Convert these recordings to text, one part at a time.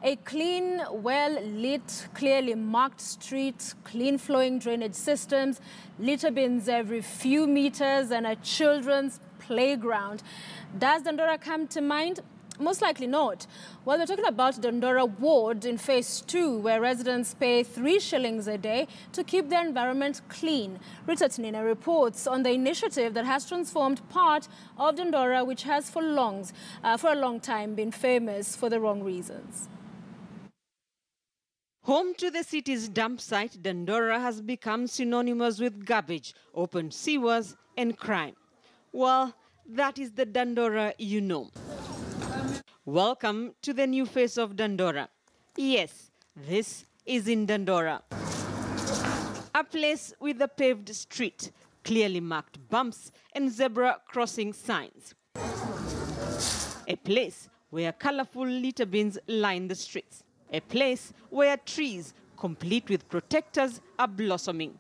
A clean, well-lit, clearly marked street, clean flowing drainage systems, litter bins every few meters, and a children's playground. Does Dandora come to mind? Most likely not. Well, we're talking about Dandora Ward in Phase 2, where residents pay 3 shillings a day to keep their environment clean. Rita Tinina reports on the initiative that has transformed part of Dandora, which has for a long time been famous for the wrong reasons. Home to the city's dump site, Dandora has become synonymous with garbage, open sewers and crime. Well, that is the Dandora you know. Welcome to the new face of Dandora. Yes, this is in Dandora. A place with a paved street, clearly marked bumps and zebra crossing signs. A place where colorful litter bins line the streets. A place where trees, complete with protectors, are blossoming.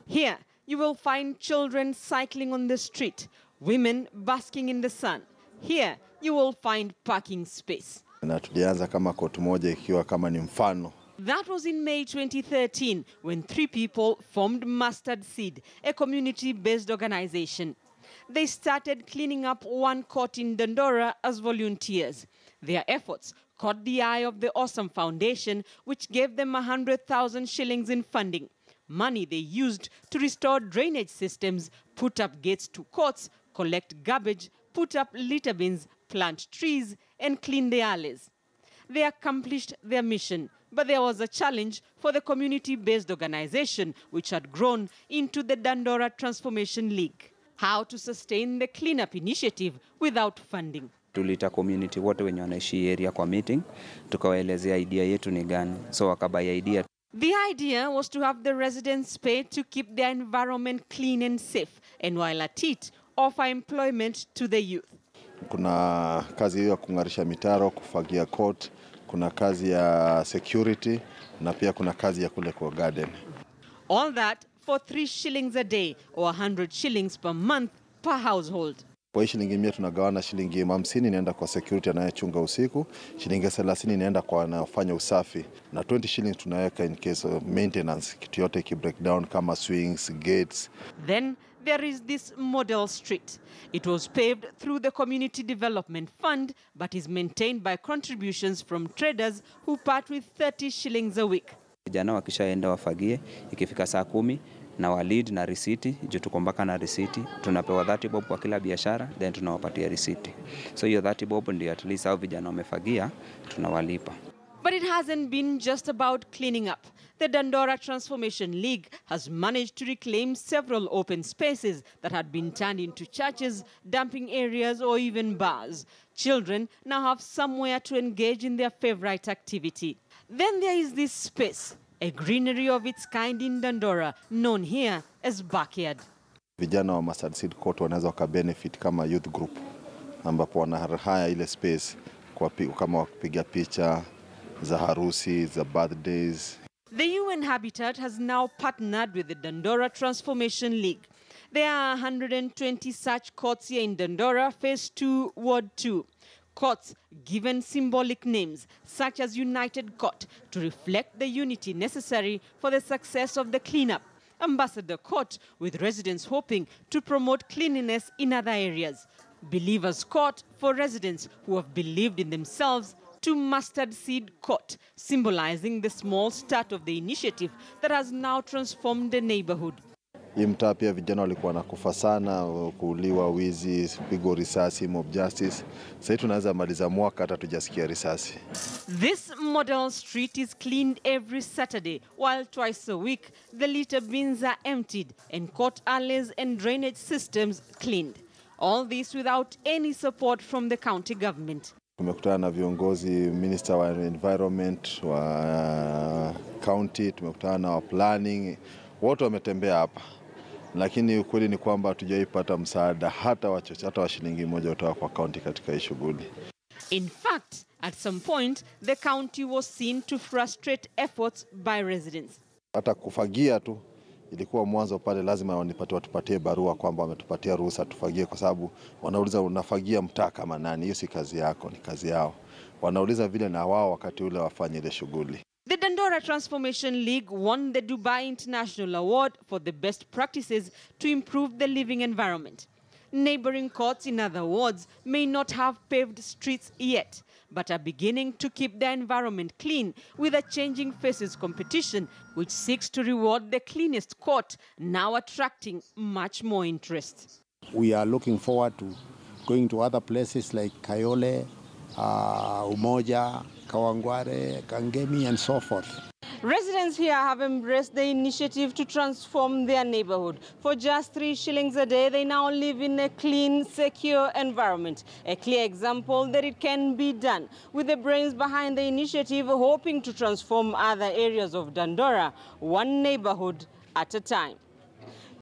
Here, you will find children cycling on the street, women basking in the sun. Here, you will find parking space. That was in May 2013, when 3 people formed Mustard Seed, a community-based organization. They started cleaning up one court in Dandora as volunteers. Their efforts caught the eye of the Awesome Foundation, which gave them 100,000 shillings in funding. Money they used to restore drainage systems, put up gates to courts, collect garbage, put up litter bins, plant trees, and clean the alleys. They accomplished their mission, but there was a challenge for the community-based organization, which had grown into the Dandora Transformation League. How to sustain the cleanup initiative without funding. Tulita community wote wenye wanaishi area kwa meeting, tukawaelezea idea yetu ni gani, so wakabai idea. The idea was to have the residents pay to keep their environment clean and safe, and while at it, offer employment to the youth. Kuna kazi hiyo ya kungarisha mitaro, kufagia court, kuna kazi ya security, na pia kuna kazi ya kule kwa garden. All that for 3 shillings a day or 100 shillings per month per household. Kwa shilingi 100 tunagawana shilingi 50 inaenda kwa security anayechunga usiku, shilingi 30 inaenda kwa anayofanya usafi, na 20 shillings tunaweka in case of maintenance, kitu yote ki breakdown kama swings, gates. Then there is this model street. It was paved through the Community Development Fund, but is maintained by contributions from traders who part with 30 shillings a week. Vijana wakishaenda wafagie, ikifika saa 10 na walid na risiti, juu tuko mpaka na risiti, tunapewa 30 bob kwa kila biashara, then tunawapatia risiti. So hiyo 30 bob ndio at least hao vijana wamefagia, tunawalipa. But it hasn't been just about cleaning up. The Dandora Transformation League has managed to reclaim several open spaces that had been turned into churches, dumping areas, or even bars. Children now have somewhere to engage in their favorite activity. Then there is this space, a greenery of its kind in Dandora, known here as Backyard. Vijana wa Mustard Seed Court wanaweza wakabenefit kama youth group, ambapo wanahaya ile space kwa kama kupiga picha za harusi, za birthdays. The UN Habitat has now partnered with the Dandora Transformation League. There are 120 such courts here in Dandora, Phase 2, Ward 2. Courts given symbolic names, such as United Court, to reflect the unity necessary for the success of the cleanup. Ambassador Court, with residents hoping to promote cleanliness in other areas. Believers Court, for residents who have believed in themselves, to Mustard Seed Court, symbolizing the small start of the initiative that has now transformed the neighborhood. Mtaa pia vijana walikuwa nakufa sana, kuuliwa, wizi, pigo risasi, mob justice. Sasa tunaweza maliza mwaka hata tujasikia risasi. This model street is cleaned every Saturday, while twice a week the litter bins are emptied and court alleys and drainage systems cleaned. All this without any support from the county government. Tumekutana na viongozi, minister wa environment wa county, tumekutana na wa planning, wote wametembea hapa. Lakini ukweli ni kwamba hatujaipata msaada hata wa shilingi 1 kutoka kwa county katika hii shughuli. In fact, at some point, the county was seen to frustrate efforts by residents. Hata kufagia tu Ilikuwa mwanzo pale lazima watupatie barua kwamba wametupatia ruhusa tufagie, kwa sababu wanauliza unafagia mtaa kama nani? Hiyo si kazi yako, ni kazi yao. Wanauliza vile na wao wakati ule wafanye ile shughuli. The Dandora Transformation League won the Dubai International Award for the best practices to improve the living environment. Neighboring courts, in other words, may not have paved streets yet, but are beginning to keep the environment clean with a Changing Faces competition, which seeks to reward the cleanest court, now attracting much more interest. We are looking forward to going to other places like Kayole, Umoja, Kawangware, Kangemi, and so forth. Residents here have embraced the initiative to transform their neighborhood. For just 3 shillings a day, they now live in a clean, secure environment. A clear example that it can be done, with the brains behind the initiative hoping to transform other areas of Dandora, one neighborhood at a time.